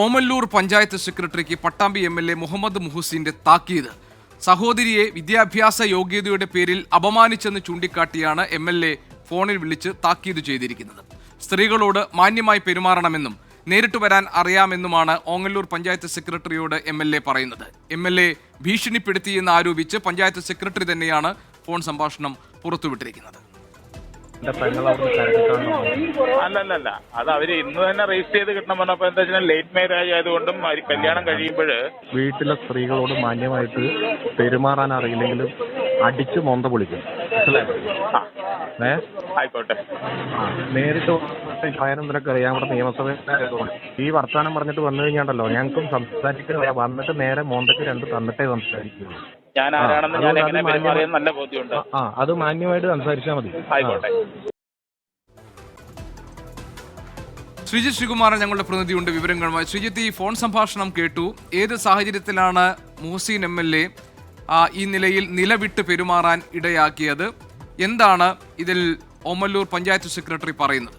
ഓമല്ലൂർ പഞ്ചായത്ത് സെക്രട്ടറിക്ക് പട്ടാമ്പി എം.എൽ.എ. മുഹമ്മദ് മുഹസിന്റെ താക്കീത്. സഹോദരിയെ വിദ്യാഭ്യാസ യോഗ്യതയുടെ പേരിൽ അപമാനിച്ചെന്ന് ചൂണ്ടിക്കാട്ടിയാണ് എം.എൽ.എ. ഫോണിൽ വിളിച്ച് താക്കീത് ചെയ്തിരിക്കുന്നത്. സ്ത്രീകളോട് മാന്യമായി പെരുമാറണമെന്നും നേരിട്ട് വരാൻ അറിയാമെന്നുമാണ് ഓങ്ങല്ലൂർ പഞ്ചായത്ത് സെക്രട്ടറിയോട് എം.എൽ.എ. പറയുന്നത്. എം.എൽ.എ. ഭീഷണിപ്പെടുത്തിയെന്ന് ആരോപിച്ച് പഞ്ചായത്ത് സെക്രട്ടറി തന്നെയാണ് ഫോൺ സംഭാഷണം പുറത്തുവിട്ടിരിക്കുന്നത്. അല്ലല്ല, അത് അവര് ഇന്ന് തന്നെ രജിസ്റ്റർ ചെയ്ത് കിട്ടണം പറഞ്ഞപ്പോ എന്താ വെച്ചാൽ ലേറ്റ് മാരേജ് ആയതുകൊണ്ടും കല്യാണം കഴിയുമ്പോൾ വീട്ടിലെ സ്ത്രീകളോട് മാന്യമായിട്ട് പെരുമാറാൻ അറിയില്ലെങ്കിലും അടിച്ച് മൊന്ത പൊളിക്കും. ആയിക്കോട്ടെ. നേരിട്ട് നിനക്ക് അറിയാം, ഇവിടെ നിയമസഭയിലായതുകൊണ്ട് ഈ വർത്താനം പറഞ്ഞിട്ട് വന്നു കഴിഞ്ഞാണ്ടല്ലോ ഞങ്ങൾക്കും സംസാരിക്കാൻ വന്നിട്ട് നേരെ മോന്തയ്ക്ക് രണ്ട് തന്നിട്ടേ സംസാരിക്കുള്ളൂ. ഞാൻ ആരാണെന്ന് ഞാൻ എങ്ങനെ പെരുമാറിയെന്ന് നല്ല ബോധ്യമുണ്ട്. അത് മാന്യമായിട്ട് സംസാരിച്ചാൽ മതി. ആയിക്കോട്ടെ. ശ്രീജിത്ത് ശ്രീകുമാരൻ ഞങ്ങളുടെ പ്രതിനിധിയുണ്ട് വിവരങ്ങളുമായി. ശ്രീജിത്ത്, ഈ ഫോൺ സംഭാഷണം കേട്ടു. ഏത് സാഹചര്യത്തിലാണ് മുഹസീൻ എം.എൽ.എ. ഈ നിലയിൽ നിലവിട്ട് പെരുമാറാൻ ഇടയാക്കിയത്? എന്താണ് ഇതിൽ ഓമല്ലൂർ പഞ്ചായത്ത് സെക്രട്ടറി പറയുന്നത്?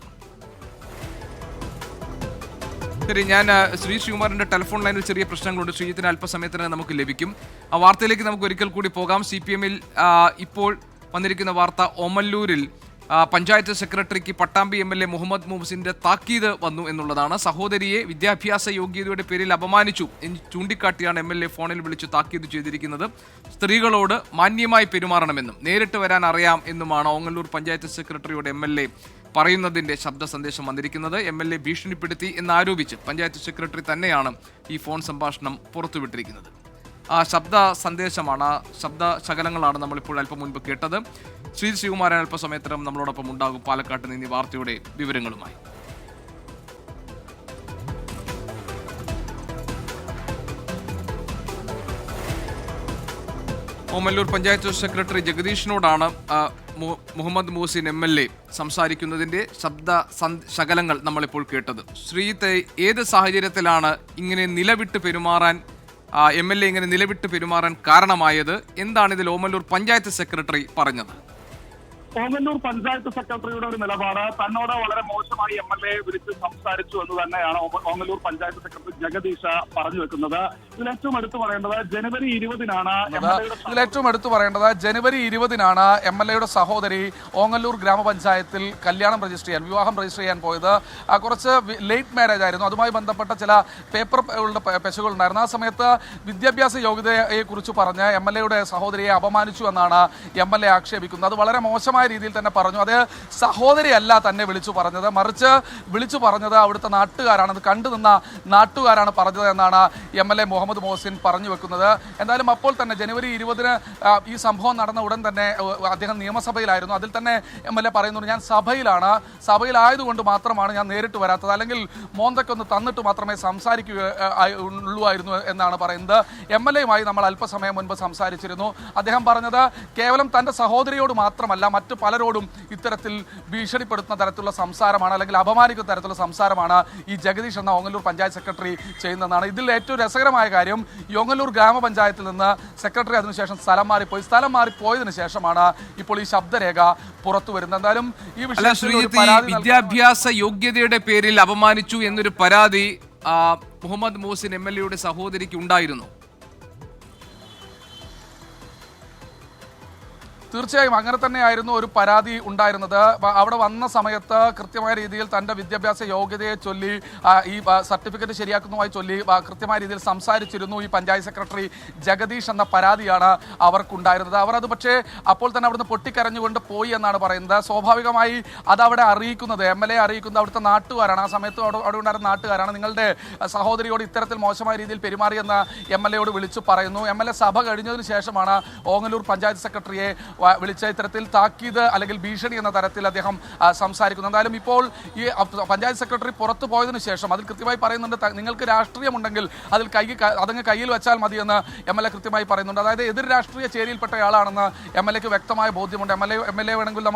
ശരി, ഞാൻ ശ്രീ ശ്രീകുമാറിന്റെ ടെലിഫോൺ ലൈനിൽ ചെറിയ പ്രശ്നങ്ങളുണ്ട്. ശ്രീജിത്തിന് അല്പസമയത്തിന് നമുക്ക് ലഭിക്കും. ആ വാർത്തയിലേക്ക് നമുക്ക് ഒരിക്കൽ കൂടി പോകാം. CPM-ൽ ഇപ്പോൾ വന്നിരിക്കുന്ന വാർത്ത, ഓമല്ലൂരിൽ പഞ്ചായത്ത് സെക്രട്ടറിക്ക് പട്ടാമ്പി എം.എൽ.എ. മുഹമ്മദ് മുഹസിന്റെ താക്കീത് വന്നു എന്നുള്ളതാണ്. സഹോദരിയെ വിദ്യാഭ്യാസ യോഗ്യതയുടെ പേരിൽ അപമാനിച്ചു എന്ന് ചൂണ്ടിക്കാട്ടിയാണ് എം.എൽ.എ. ഫോണിൽ വിളിച്ച് താക്കീത് ചെയ്തിരിക്കുന്നത്. സ്ത്രീകളോട് മാന്യമായി പെരുമാറണമെന്നും നേരിട്ട് വരാൻ അറിയാം എന്നുമാണ് ഓങ്ങല്ലൂർ പഞ്ചായത്ത് സെക്രട്ടറിയോട് എം.എൽ.എ. പറയുന്നതിന്റെ ശബ്ദ സന്ദേശം വന്നിരിക്കുന്നത്. എം.എൽ.എ. ഭീഷണിപ്പെടുത്തി എന്നാരോപിച്ച് പഞ്ചായത്ത് സെക്രട്ടറി തന്നെയാണ് ഈ ഫോൺ സംഭാഷണം പുറത്തുവിട്ടിരിക്കുന്നത്. ആ ശബ്ദ സന്ദേശമാണ്, ശബ്ദ ശകലങ്ങളാണ് നമ്മളിപ്പോൾ അല്പം മുൻപ് കേട്ടത്. ശ്രീ ശ്രീകുമാരൻ അല്പസമയത്തിനും നമ്മളോടൊപ്പം ഉണ്ടാകും പാലക്കാട്ട് നിന്ന് ഈ വാർത്തയുടെ വിവരങ്ങളുമായി. ഓമല്ലൂർ പഞ്ചായത്ത് സെക്രട്ടറി ജഗദീഷിനോടാണ് മുഹമ്മദ് മുഹസിൻ എം.എൽ.എ. സംസാരിക്കുന്നതിന്റെ ശബ്ദ ശകലങ്ങൾ നമ്മളിപ്പോൾ കേട്ടത്. ശ്രീത്തെ, ഏത് സാഹചര്യത്തിലാണ് ഇങ്ങനെ നിലവിട്ട് പെരുമാറാൻ എം.എൽ.എ. ഇങ്ങനെ നിലവിട്ട് പെരുമാറാൻ കാരണമായത്? എന്താണ് ഇതിൽ ഓമല്ലൂർ പഞ്ചായത്ത് സെക്രട്ടറി പറഞ്ഞത്? ഓമല്ലൂർ പഞ്ചായത്ത് സെക്രട്ടറിയുടെ ഒരു നിലപാട് തന്നോട് വളരെ മോശമായി എം.എൽ.എ. വിളിച്ച് സംസാരിച്ചു എന്ന് തന്നെയാണ് ഓമല്ലൂർ പഞ്ചായത്ത് സെക്രട്ടറി ജഗദീഷ് പറഞ്ഞു വെക്കുന്നത്. ഇതിലേറ്റവും എടുത്തു പറയേണ്ടത് ജനുവരി 20-നാണ് എം.എൽ.എയുടെ സഹോദരി ഓങ്ങല്ലൂർ ഗ്രാമപഞ്ചായത്തിൽ വിവാഹം രജിസ്റ്റർ ചെയ്യാൻ പോയത്. കുറച്ച് ലേറ്റ് മാരേജ് ആയിരുന്നു. അതുമായി ബന്ധപ്പെട്ട ചില പേപ്പറുകളുടെ പെശകുകൾ ഉണ്ടായിരുന്നു. ആ സമയത്ത് വിദ്യാഭ്യാസ യോഗ്യതയെ കുറിച്ച് പറഞ്ഞ് എം.എൽ.എയുടെ സഹോദരിയെ അപമാനിച്ചു എന്നാണ് എം.എൽ.എ. ആക്ഷേപിക്കുന്നത്. അത് വളരെ മോശമായ രീതിയിൽ തന്നെ പറഞ്ഞു. അത് സഹോദരിയല്ല തന്നെ വിളിച്ചു പറഞ്ഞത്, മറിച്ച് വിളിച്ചു പറഞ്ഞത് അവിടുത്തെ നാട്ടുകാരാണ്, അത് കണ്ടുനിന്ന നാട്ടുകാരാണ് പറഞ്ഞത് എന്നാണ് എം.എൽ.എ. മുഹമ്മദ് മുഹസിൻ പറഞ്ഞു വെക്കുന്നത്. എന്തായാലും അപ്പോൾ തന്നെ ജനുവരി 20-ന് ഈ സംഭവം നടന്ന ഉടൻ തന്നെ അദ്ദേഹം നിയമസഭയിലായിരുന്നു. അതിൽ തന്നെ എം.എൽ.എ. പറയുന്നുണ്ട്, ഞാൻ സഭയിലായതുകൊണ്ട് മാത്രമാണ് ഞാൻ നേരിട്ട് വരാത്തത്, അല്ലെങ്കിൽ മോന്തയ്ക്കൊന്ന് തന്നിട്ട് മാത്രമേ സംസാരിക്കുകയുള്ളൂ എന്നാണ് പറയുന്നത്. എം.എൽ.എയുമായി നമ്മൾ അല്പസമയം മുൻപ് സംസാരിച്ചിരുന്നു. അദ്ദേഹം പറഞ്ഞത് കേവലം തൻ്റെ സഹോദരിയോട് മാത്രമല്ല മറ്റു പലരോടും ഇത്തരത്തിൽ ഭീഷണിപ്പെടുത്തുന്ന തരത്തിലുള്ള സംസാരമാണ്, അല്ലെങ്കിൽ അപമാനിക്കുന്ന തരത്തിലുള്ള സംസാരമാണ് ഈ ജഗദീഷ് എന്ന ഓങ്ങല്ലൂർ പഞ്ചായത്ത് സെക്രട്ടറി ചെയ്യുന്നതാണ്. ഇതിൽ ഏറ്റവും രസകരമായ കാര്യം, ഓങ്ങല്ലൂർ ഗ്രാമപഞ്ചായത്തിൽ നിന്ന് സെക്രട്ടറി അതിനുശേഷം സ്ഥലം മാറിപ്പോയതിനു ശേഷമാണ് ഇപ്പോൾ ഈ ശബ്ദരേഖ പുറത്തു വരുന്നത്. എന്തായാലും ഈ വിഷയത്തിൽ വിദ്യാഭ്യാസ യോഗ്യതയുടെ പേരിൽ അപമാനിച്ചു എന്നൊരു പരാതി മുഹമ്മദ് മുഹസിൻ എം.എൽ.എയുടെ സഹോദരിക്ക് ഉണ്ടായിരുന്നു. തീർച്ചയായും അങ്ങനെ തന്നെയായിരുന്നു ഒരു പരാതി ഉണ്ടായിരുന്നത്. അവിടെ വന്ന സമയത്ത് കൃത്യമായ രീതിയിൽ തൻ്റെ വിദ്യാഭ്യാസ യോഗ്യതയെ ചൊല്ലി, ഈ സർട്ടിഫിക്കറ്റ് ശരിയാക്കുന്നതുമായി ചൊല്ലി കൃത്യമായ രീതിയിൽ സംസാരിച്ചിരുന്നു ഈ പഞ്ചായത്ത് സെക്രട്ടറി ജഗദീഷ് എന്ന പരാതിയാണ് അവർക്കുണ്ടായിരുന്നത്. അവർ അത് പക്ഷേ അപ്പോൾ തന്നെ അവിടുന്ന് പൊട്ടിക്കരഞ്ഞുകൊണ്ട് പോയി എന്നാണ് പറയുന്നത്. സ്വാഭാവികമായി അതവിടെ അറിയിക്കുന്നത്, എം.എൽ.എ. അറിയിക്കുന്നത് അവിടുത്തെ നാട്ടുകാരാണ്. ആ സമയത്ത് അവിടെ ഉണ്ടായിരുന്ന നാട്ടുകാരാണ്. നിങ്ങളുടെ സഹോദരിയോട് ഇത്തരത്തിൽ മോശമായ രീതിയിൽ പെരുമാറിയെന്ന് എം.എൽ.എയോട് വിളിച്ചു പറയുന്നു. എം.എൽ.എ. സഭ കഴിഞ്ഞതിന് ശേഷമാണ് ഓങ്ങല്ലൂർ പഞ്ചായത്ത് സെക്രട്ടറിയെ വിളിച്ച ഇത്തരത്തിൽ താക്കീത് അല്ലെങ്കിൽ ഭീഷണി എന്ന തരത്തിൽ അദ്ദേഹം സംസാരിക്കുന്നു. എന്തായാലും ഇപ്പോൾ ഈ പഞ്ചായത്ത് സെക്രട്ടറി പുറത്തു പോയതിനു ശേഷം അതിൽ കൃത്യമായി പറയുന്നുണ്ട്, നിങ്ങൾക്ക് രാഷ്ട്രീയമുണ്ടെങ്കിൽ അതങ്ങ് കയ്യിൽ വെച്ചാൽ മതിയെന്ന് എം.എൽ.എ. കൃത്യമായി പറയുന്നുണ്ട്. അതായത് എതിർ രാഷ്ട്രീയ ചേരിയിൽപ്പെട്ടയാളാണെന്ന് എം.എൽ.എക്ക് വ്യക്തമായ ബോധ്യമുണ്ട്. എം.എൽ.എ. വേണമെങ്കിൽ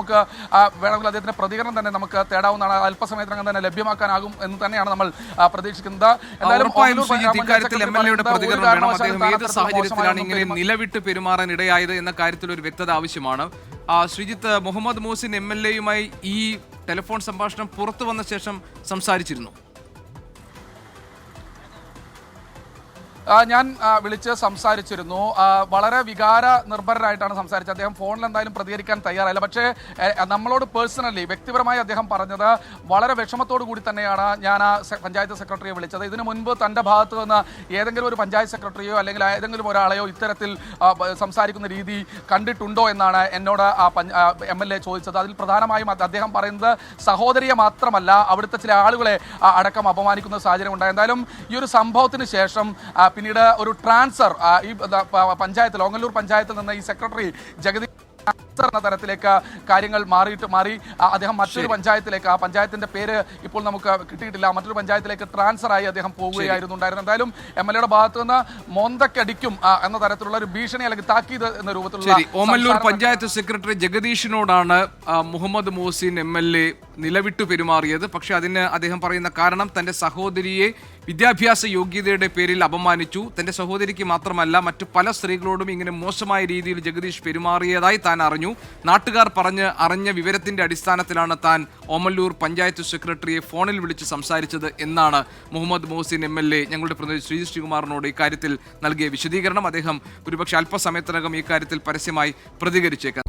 അദ്ദേഹത്തിന്റെ പ്രതികരണം തന്നെ നമുക്ക് തേടാവുന്നതാണ്. അല്പസമയത്തിനകം തന്നെ ലഭ്യമാക്കാനാകും എന്ന് തന്നെയാണ് നമ്മൾ പ്രതീക്ഷിക്കുന്നത്. എന്തായാലും ഏത് സാഹചര്യത്തിലാണ് ഇങ്ങനെ നിലവിട്ട് പെരുമാറാൻ ഇടയായത് എന്ന കാര്യത്തിൽ ഒരു വ്യക്തത ആവശ്യമാണ്. ശ്രീജിത്ത്, മുഹമ്മദ് മുഹസിൻ എം.എൽ.എയുമായി ഈ ടെലിഫോൺ സംഭാഷണം പുറത്തു വന്ന ശേഷം സംസാരിച്ചിരുന്നു? ഞാൻ വിളിച്ച് സംസാരിച്ചിരുന്നു. വളരെ വികാര നിർഭരനായിട്ടാണ് സംസാരിച്ചത്. അദ്ദേഹം ഫോണിൽ എന്തായാലും പ്രതികരിക്കാൻ തയ്യാറായില്ല. പക്ഷേ നമ്മളോട് പേഴ്സണലി വ്യക്തിപരമായി അദ്ദേഹം പറഞ്ഞത് വളരെ വിഷമത്തോടു കൂടി തന്നെയാണ് ഞാൻ ആ പഞ്ചായത്ത് സെക്രട്ടറിയെ വിളിച്ചത്. ഇതിനു മുൻപ് തൻ്റെ ഭാഗത്ത് നിന്ന് ഏതെങ്കിലും ഒരു പഞ്ചായത്ത് സെക്രട്ടറിയോ അല്ലെങ്കിൽ ഏതെങ്കിലും ഒരാളെയോ ഇത്തരത്തിൽ സംസാരിക്കുന്ന രീതി കണ്ടിട്ടുണ്ടോ എന്നാണ് എന്നോട് MLA ചോദിച്ചത്. അതിൽ പ്രധാനമായും അദ്ദേഹം പറയുന്നത് സഹോദരിയെ മാത്രമല്ല അവിടുത്തെ ചില ആളുകളെ അടക്കം അപമാനിക്കുന്ന സാഹചര്യം ഉണ്ടായി. എന്തായാലും ഈ ഒരു സംഭവത്തിന് ശേഷം പിന്നീട് ഒരു ട്രാൻസ്ഫർ ഈ പഞ്ചായത്തിൽ ഓങ്ങല്ലൂർ പഞ്ചായത്തിൽ നിന്ന് ഈ സെക്രട്ടറി ജഗതി എന്ന തരത്തിലേക്ക് കാര്യങ്ങൾ മാറി അദ്ദേഹം മറ്റൊരു പഞ്ചായത്തിലേക്ക്, ആ പഞ്ചായത്തിന്റെ പേര് ഇപ്പോൾ നമുക്ക് കിട്ടിയിട്ടില്ല, മറ്റൊരു പഞ്ചായത്തിലേക്ക് ട്രാൻസ്ഫർ ആയി അദ്ദേഹം പോവുകയായിരുന്നു ഉണ്ടായിരുന്നത്. എന്തായാലും MLA ഭാഗത്തു നിന്ന് മോന്തക്കടിക്കും എന്ന തരത്തിലുള്ള ഒരു ഭീഷണി അല്ലെങ്കിൽ താക്കീത് എന്ന രൂപത്തിലുള്ള ഓമല്ലൂർ പഞ്ചായത്ത് സെക്രട്ടറി ജഗദീഷിനോടാണ് മുഹമ്മദ് മോഹസിൻ MLA നിലവിട്ടു പെരുമാറിയത്. പക്ഷെ അതിന് അദ്ദേഹം പറയുന്ന കാരണം തന്റെ സഹോദരിയെ വിദ്യാഭ്യാസ യോഗ്യതയുടെ പേരിൽ അപമാനിച്ചു. തന്റെ സഹോദരിക്ക് മാത്രമല്ല മറ്റു പല സ്ത്രീകളോടും ഇങ്ങനെ മോശമായ രീതിയിൽ ജഗദീഷ് പെരുമാറിയതായി താൻ അറിഞ്ഞു. നാട്ടുകാർ അറിഞ്ഞ വിവരത്തിന്റെ അടിസ്ഥാനത്തിലാണ് താൻ ഓമല്ലൂർ പഞ്ചായത്ത് സെക്രട്ടറിയെ ഫോണിൽ വിളിച്ച് സംസാരിച്ചത് എന്നാണ് മുഹമ്മദ് മോഹസിൻ MLA ഞങ്ങളുടെ പ്രതിനിധി ശ്രീജിത് ശ്രീകുമാറിനോട് ഇക്കാര്യത്തിൽ നൽകിയ വിശദീകരണം. അദ്ദേഹം ഒരുപക്ഷെ അല്പസമയത്തിനകം ഈ കാര്യത്തിൽ പരസ്യമായി പ്രതികരിച്ചേക്കാം.